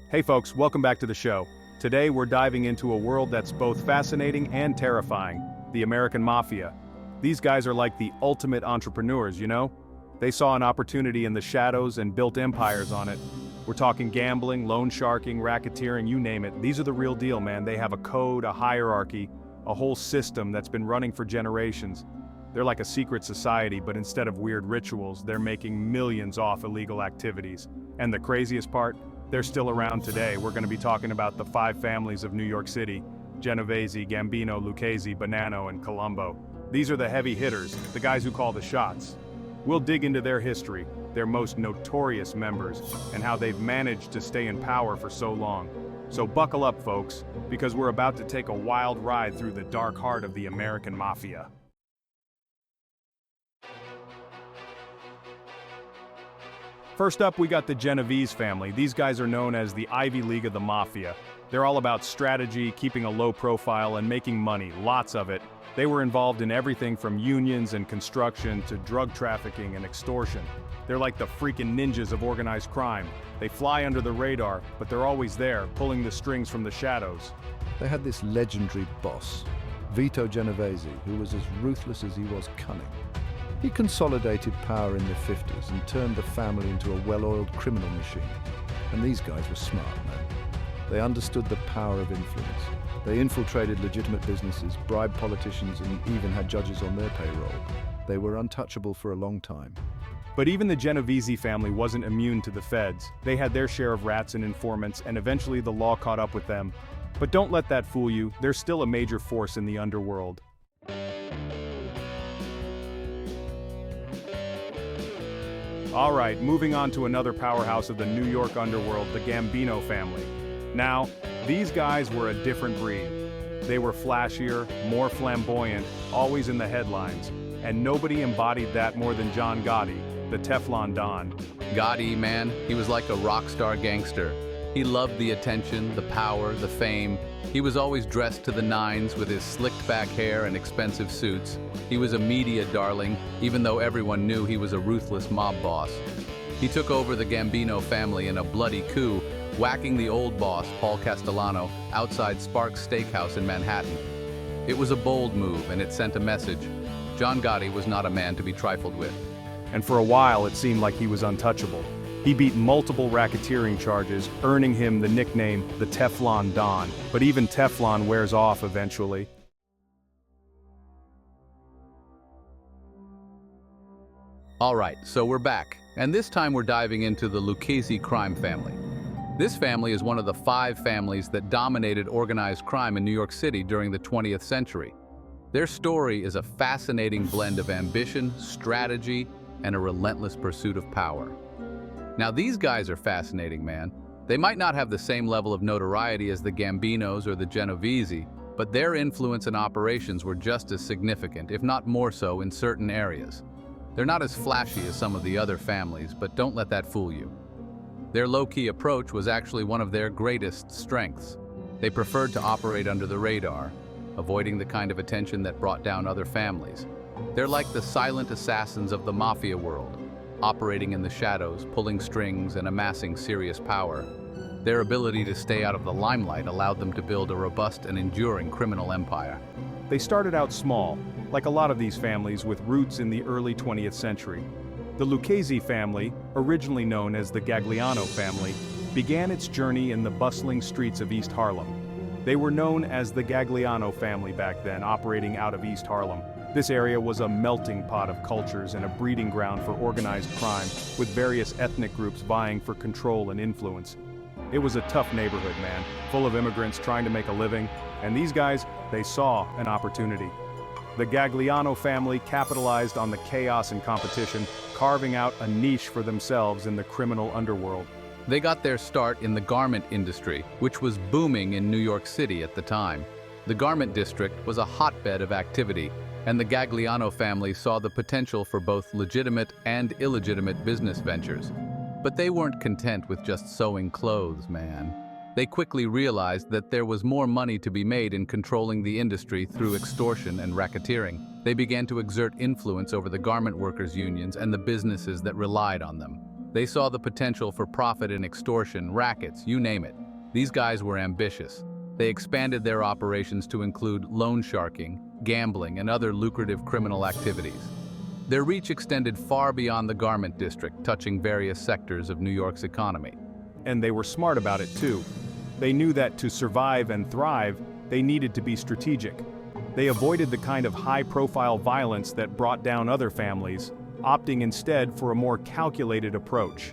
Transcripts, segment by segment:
Hey folks, welcome back to the show. Today we're diving into a world that's both fascinating and terrifying, the American Mafia. These guys are like the ultimate entrepreneurs, you know? They saw an opportunity in the shadows and built empires on it. We're talking gambling, loan sharking, racketeering, you name it. These are the real deal, man. They have a code, a hierarchy, a whole system that's been running for generations. They're like a secret society, but instead of weird rituals, they're making millions off illegal activities. And the craziest part? They're still around today. We're going to be talking about the 5 families of New York City: Genovese, Gambino, Lucchese, Bonanno, and Colombo. These are the heavy hitters, the guys who call the shots. We'll dig into their history, their most notorious members, and how they've managed to stay in power for so long. So buckle up, folks, because we're about to take a wild ride through the dark heart of the American Mafia. First up, we got the Genovese family. These guys are known as the Ivy League of the Mafia. They're all about strategy, keeping a low profile, and making money, lots of it. They were involved in everything from unions and construction to drug trafficking and extortion. They're like the freaking ninjas of organized crime. They fly under the radar, but they're always there, pulling the strings from the shadows. They had this legendary boss, Vito Genovese, who was as ruthless as he was cunning. He consolidated power in the 50s and turned the family into a well-oiled criminal machine. And these guys were smart, man. They understood the power of influence. They infiltrated legitimate businesses, bribed politicians, and even had judges on their payroll. They were untouchable for a long time. But even the Genovese family wasn't immune to the feds. They had their share of rats and informants, and eventually the law caught up with them. But don't let that fool you, they're still a major force in the underworld. Alright, moving on to another powerhouse of the New York underworld, the Gambino family. Now, these guys were a different breed. They were flashier, more flamboyant, always in the headlines, and nobody embodied that more than John Gotti, the Teflon Don. Gotti, man, he was like a rock star gangster. He loved the attention, the power, the fame. He was always dressed to the nines with his slicked back hair and expensive suits. He was a media darling, even though everyone knew he was a ruthless mob boss. He took over the Gambino family in a bloody coup, whacking the old boss, Paul Castellano, outside Sparks Steakhouse in Manhattan. It was a bold move, and it sent a message. John Gotti was not a man to be trifled with. And for a while it seemed like he was untouchable. He beat multiple racketeering charges, earning him the nickname the Teflon Don. But even Teflon wears off eventually. Alright, so we're back, and this time we're diving into the Lucchese crime family. This family is one of the 5 families that dominated organized crime in New York City during the 20th century. Their story is a fascinating blend of ambition, strategy, and a relentless pursuit of power. Now these guys are fascinating, man. They might not have the same level of notoriety as the Gambinos or the Genovese, but their influence and operations were just as significant, if not more so, in certain areas. They're not as flashy as some of the other families, but don't let that fool you. Their low-key approach was actually one of their greatest strengths. They preferred to operate under the radar, avoiding the kind of attention that brought down other families. They're like the silent assassins of the Mafia world, operating in the shadows, pulling strings, and amassing serious power. Their ability to stay out of the limelight allowed them to build a robust and enduring criminal empire. They started out small, like a lot of these families with roots in the early 20th century. The Lucchese family, originally known as the Gagliano family, began its journey in the bustling streets of East Harlem. They were known as the Gagliano family back then, operating out of East Harlem. This area was a melting pot of cultures and a breeding ground for organized crime, with various ethnic groups vying for control and influence. It was a tough neighborhood, man, full of immigrants trying to make a living, and these guys, they saw an opportunity. The Gagliano family capitalized on the chaos and competition, carving out a niche for themselves in the criminal underworld. They got their start in the garment industry, which was booming in New York City at the time. The garment district was a hotbed of activity, and the Gagliano family saw the potential for both legitimate and illegitimate business ventures. But they weren't content with just sewing clothes, man. They quickly realized that there was more money to be made in controlling the industry through extortion and racketeering. They began to exert influence over the garment workers' unions and the businesses that relied on them. They saw the potential for profit in extortion, rackets, you name it. These guys were ambitious. They expanded their operations to include loan sharking, gambling, and other lucrative criminal activities. Their reach extended far beyond the garment district, touching various sectors of New York's economy. And they were smart about it too. They knew that to survive and thrive, they needed to be strategic. They avoided the kind of high-profile violence that brought down other families, opting instead for a more calculated approach.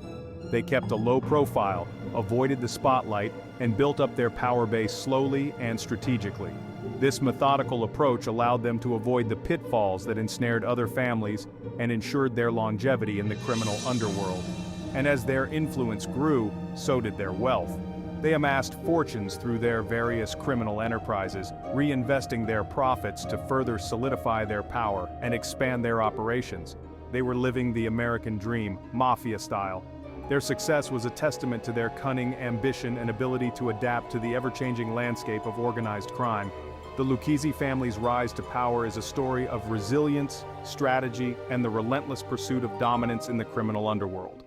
They kept a low profile, avoided the spotlight, and built up their power base slowly and strategically. This methodical approach allowed them to avoid the pitfalls that ensnared other families and ensured their longevity in the criminal underworld. And as their influence grew, so did their wealth. They amassed fortunes through their various criminal enterprises, reinvesting their profits to further solidify their power and expand their operations. They were living the American dream, Mafia style. Their success was a testament to their cunning, ambition, and ability to adapt to the ever-changing landscape of organized crime. The Lucchese family's rise to power is a story of resilience, strategy, and the relentless pursuit of dominance in the criminal underworld.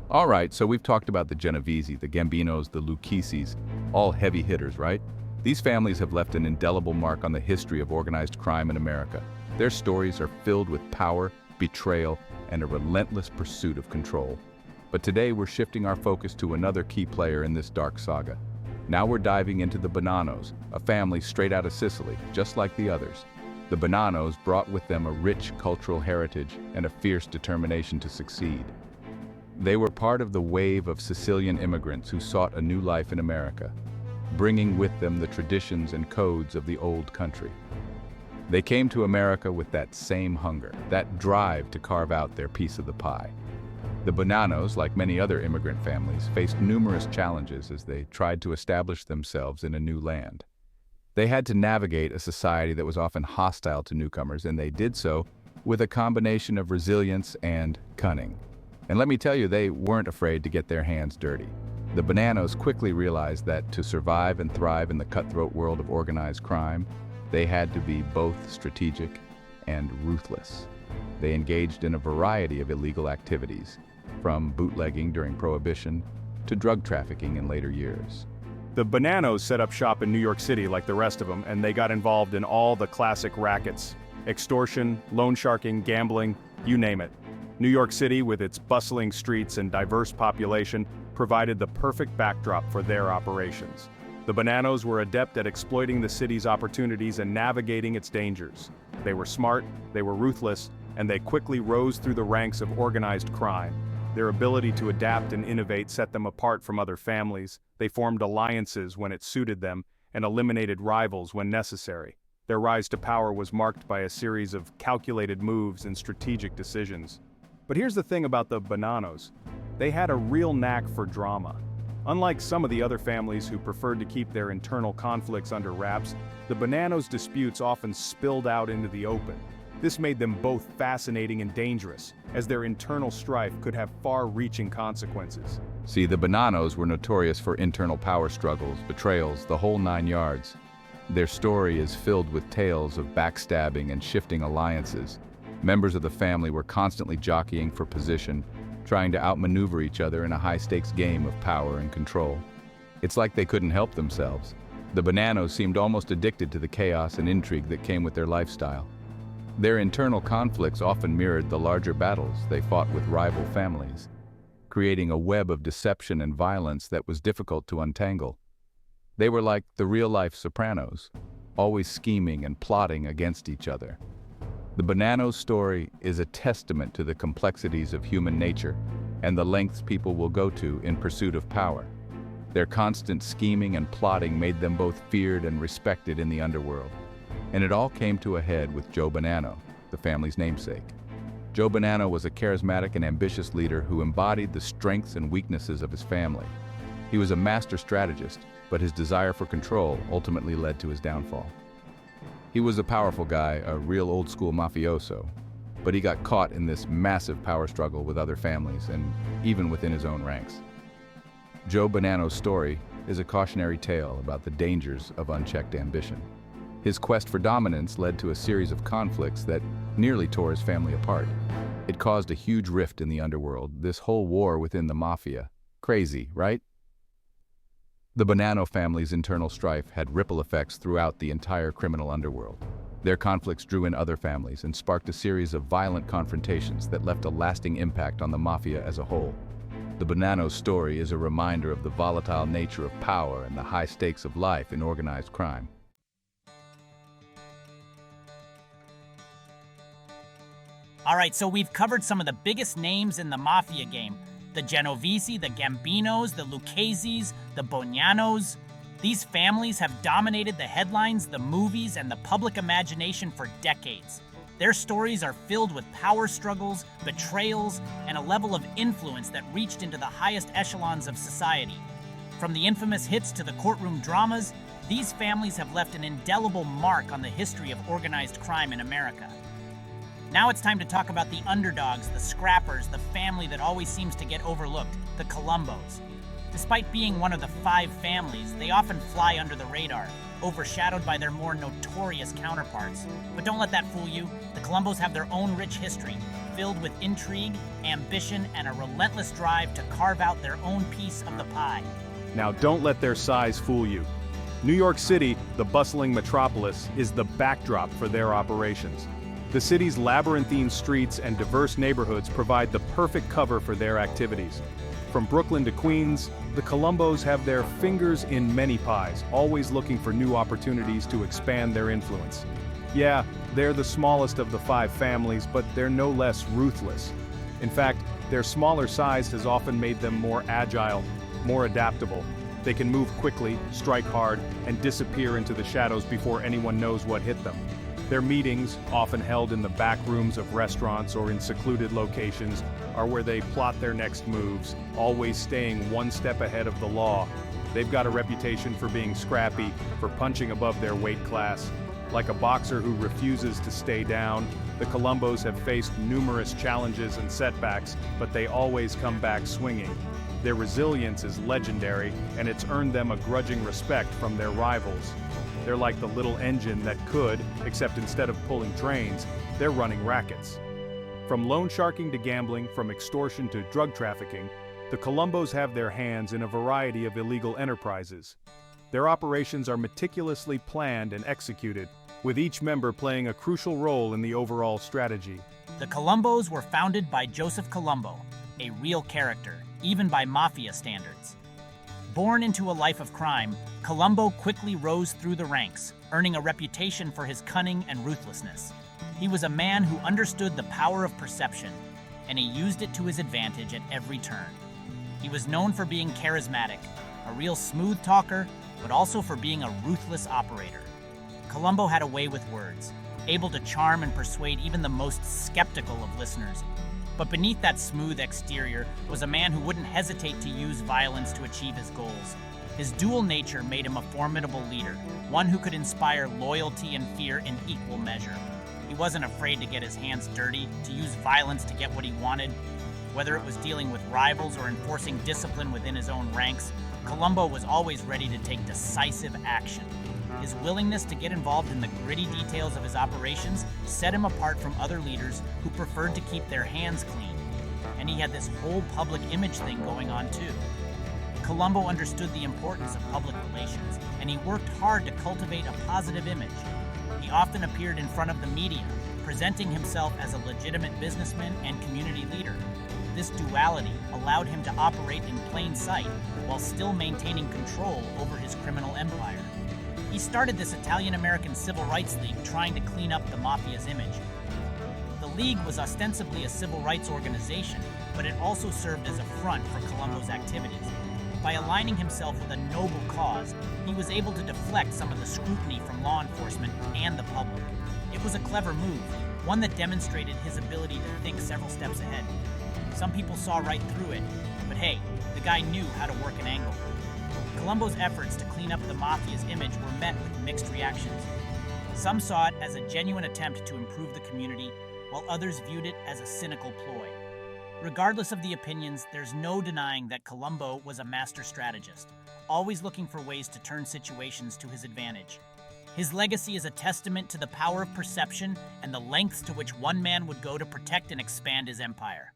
All right, so we've talked about the Genovese, the Gambinos, the Luccheses, all heavy hitters, right? These families have left an indelible mark on the history of organized crime in America. Their stories are filled with power, betrayal, and a relentless pursuit of control. But today we're shifting our focus to another key player in this dark saga. Now we're diving into the Bonannos, a family straight out of Sicily, just like the others. The Bonannos brought with them a rich cultural heritage and a fierce determination to succeed. They were part of the wave of Sicilian immigrants who sought a new life in America, bringing with them the traditions and codes of the old country. They came to America with that same hunger, that drive to carve out their piece of the pie. The Bonannos, like many other immigrant families, faced numerous challenges as they tried to establish themselves in a new land. They had to navigate a society that was often hostile to newcomers, and they did so with a combination of resilience and cunning. And let me tell you, they weren't afraid to get their hands dirty. The Bonannos quickly realized that to survive and thrive in the cutthroat world of organized crime, they had to be both strategic and ruthless. They engaged in a variety of illegal activities, from bootlegging during Prohibition to drug trafficking in later years. The Bonannos set up shop in New York City like the rest of them, and they got involved in all the classic rackets: extortion, loan sharking, gambling, you name it. New York City, with its bustling streets and diverse population, provided the perfect backdrop for their operations. The Bonannos were adept at exploiting the city's opportunities and navigating its dangers. They were smart, they were ruthless, and they quickly rose through the ranks of organized crime. Their ability to adapt and innovate set them apart from other families. They formed alliances when it suited them and eliminated rivals when necessary. Their rise to power was marked by a series of calculated moves and strategic decisions. But here's the thing about the Bonannos. They had a real knack for drama. Unlike some of the other families who preferred to keep their internal conflicts under wraps, the Bonannos' disputes often spilled out into the open. This made them both fascinating and dangerous, as their internal strife could have far-reaching consequences. See, the Bonannos were notorious for internal power struggles, betrayals, the whole 9 yards. Their story is filled with tales of backstabbing and shifting alliances. Members of the family were constantly jockeying for position, trying to outmaneuver each other in a high-stakes game of power and control. It's like they couldn't help themselves. The Bonannos seemed almost addicted to the chaos and intrigue that came with their lifestyle. Their internal conflicts often mirrored the larger battles they fought with rival families, creating a web of deception and violence that was difficult to untangle. They were like the real-life Sopranos, always scheming and plotting against each other. The Bonannos' story is a testament to the complexities of human nature and the lengths people will go to in pursuit of power. Their constant scheming and plotting made them both feared and respected in the underworld. And it all came to a head with Joe Bonanno, the family's namesake. Joe Bonanno was a charismatic and ambitious leader who embodied the strengths and weaknesses of his family. He was a master strategist, but his desire for control ultimately led to his downfall. He was a powerful guy, a real old-school mafioso, but he got caught in this massive power struggle with other families and even within his own ranks. Joe Bonanno's story is a cautionary tale about the dangers of unchecked ambition. His quest for dominance led to a series of conflicts that nearly tore his family apart. It caused a huge rift in the underworld, this whole war within the Mafia. Crazy, right? The Bonanno family's internal strife had ripple effects throughout the entire criminal underworld. Their conflicts drew in other families and sparked a series of violent confrontations that left a lasting impact on the Mafia as a whole. The Bonanno story is a reminder of the volatile nature of power and the high stakes of life in organized crime. All right, so we've covered some of the biggest names in the Mafia game. The Genovese, the Gambinos, the Lucchese's, the Bonannos. These families have dominated the headlines, the movies, and the public imagination for decades. Their stories are filled with power struggles, betrayals, and a level of influence that reached into the highest echelons of society. From the infamous hits to the courtroom dramas, these families have left an indelible mark on the history of organized crime in America. Now it's time to talk about the underdogs, the scrappers, the family that always seems to get overlooked, the Colombos. Despite being one of the 5 families, they often fly under the radar, overshadowed by their more notorious counterparts. But don't let that fool you. The Colombos have their own rich history, filled with intrigue, ambition, and a relentless drive to carve out their own piece of the pie. Now don't let their size fool you. New York City, the bustling metropolis, is the backdrop for their operations. The city's labyrinthine streets and diverse neighborhoods provide the perfect cover for their activities. From Brooklyn to Queens, the Colombos have their fingers in many pies, always looking for new opportunities to expand their influence. Yeah, they're the smallest of the 5 families, but they're no less ruthless. In fact, their smaller size has often made them more agile, more adaptable. They can move quickly, strike hard, and disappear into the shadows before anyone knows what hit them. Their meetings, often held in the back rooms of restaurants or in secluded locations, are where they plot their next moves, always staying one step ahead of the law. They've got a reputation for being scrappy, for punching above their weight class. Like a boxer who refuses to stay down, the Colombos have faced numerous challenges and setbacks, but they always come back swinging. Their resilience is legendary, and it's earned them a grudging respect from their rivals. They're like the little engine that could, except instead of pulling trains, they're running rackets. From loan sharking to gambling, from extortion to drug trafficking, the Colombos have their hands in a variety of illegal enterprises. Their operations are meticulously planned and executed, with each member playing a crucial role in the overall strategy. The Colombos were founded by Joseph Colombo, a real character, even by Mafia standards. Born into a life of crime, Colombo quickly rose through the ranks, earning a reputation for his cunning and ruthlessness. He was a man who understood the power of perception, and he used it to his advantage at every turn. He was known for being charismatic, a real smooth talker, but also for being a ruthless operator. Colombo had a way with words, able to charm and persuade even the most skeptical of listeners. But beneath that smooth exterior was a man who wouldn't hesitate to use violence to achieve his goals. His dual nature made him a formidable leader, one who could inspire loyalty and fear in equal measure. He wasn't afraid to get his hands dirty, to use violence to get what he wanted. Whether it was dealing with rivals or enforcing discipline within his own ranks, Colombo was always ready to take decisive action. His willingness to get involved in the gritty details of his operations set him apart from other leaders who preferred to keep their hands clean. And he had this whole public image thing going on too. Colombo understood the importance of public relations, and he worked hard to cultivate a positive image. He often appeared in front of the media, presenting himself as a legitimate businessman and community leader. This duality allowed him to operate in plain sight while still maintaining control over his criminal empire. He started this Italian-American civil rights league trying to clean up the Mafia's image. The league was ostensibly a civil rights organization, but it also served as a front for Colombo's activities. By aligning himself with a noble cause, he was able to deflect some of the scrutiny from law enforcement and the public. It was a clever move, one that demonstrated his ability to think several steps ahead. Some people saw right through it, but hey, the guy knew how to work an angle. Colombo's efforts to clean up the Mafia's image were met with mixed reactions. Some saw it as a genuine attempt to improve the community, while others viewed it as a cynical ploy. Regardless of the opinions, there's no denying that Colombo was a master strategist, always looking for ways to turn situations to his advantage. His legacy is a testament to the power of perception and the lengths to which one man would go to protect and expand his empire.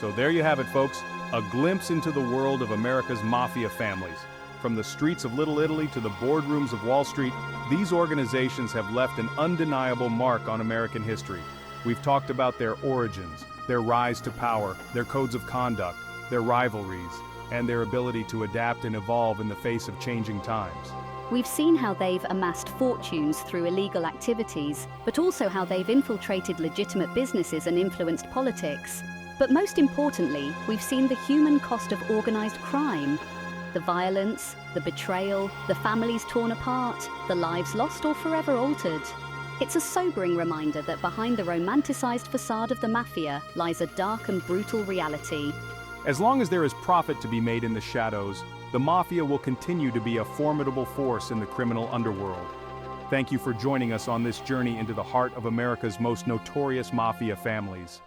So there you have it, folks, a glimpse into the world of America's mafia families. From the streets of Little Italy to the boardrooms of Wall Street, these organizations have left an undeniable mark on American history. We've talked about their origins, their rise to power, their codes of conduct, their rivalries, and their ability to adapt and evolve in the face of changing times. We've seen how they've amassed fortunes through illegal activities, but also how they've infiltrated legitimate businesses and influenced politics. But most importantly, we've seen the human cost of organized crime. The violence, the betrayal, the families torn apart, the lives lost or forever altered. It's a sobering reminder that behind the romanticized facade of the mafia lies a dark and brutal reality. As long as there is profit to be made in the shadows, the mafia will continue to be a formidable force in the criminal underworld. Thank you for joining us on this journey into the heart of America's most notorious mafia families.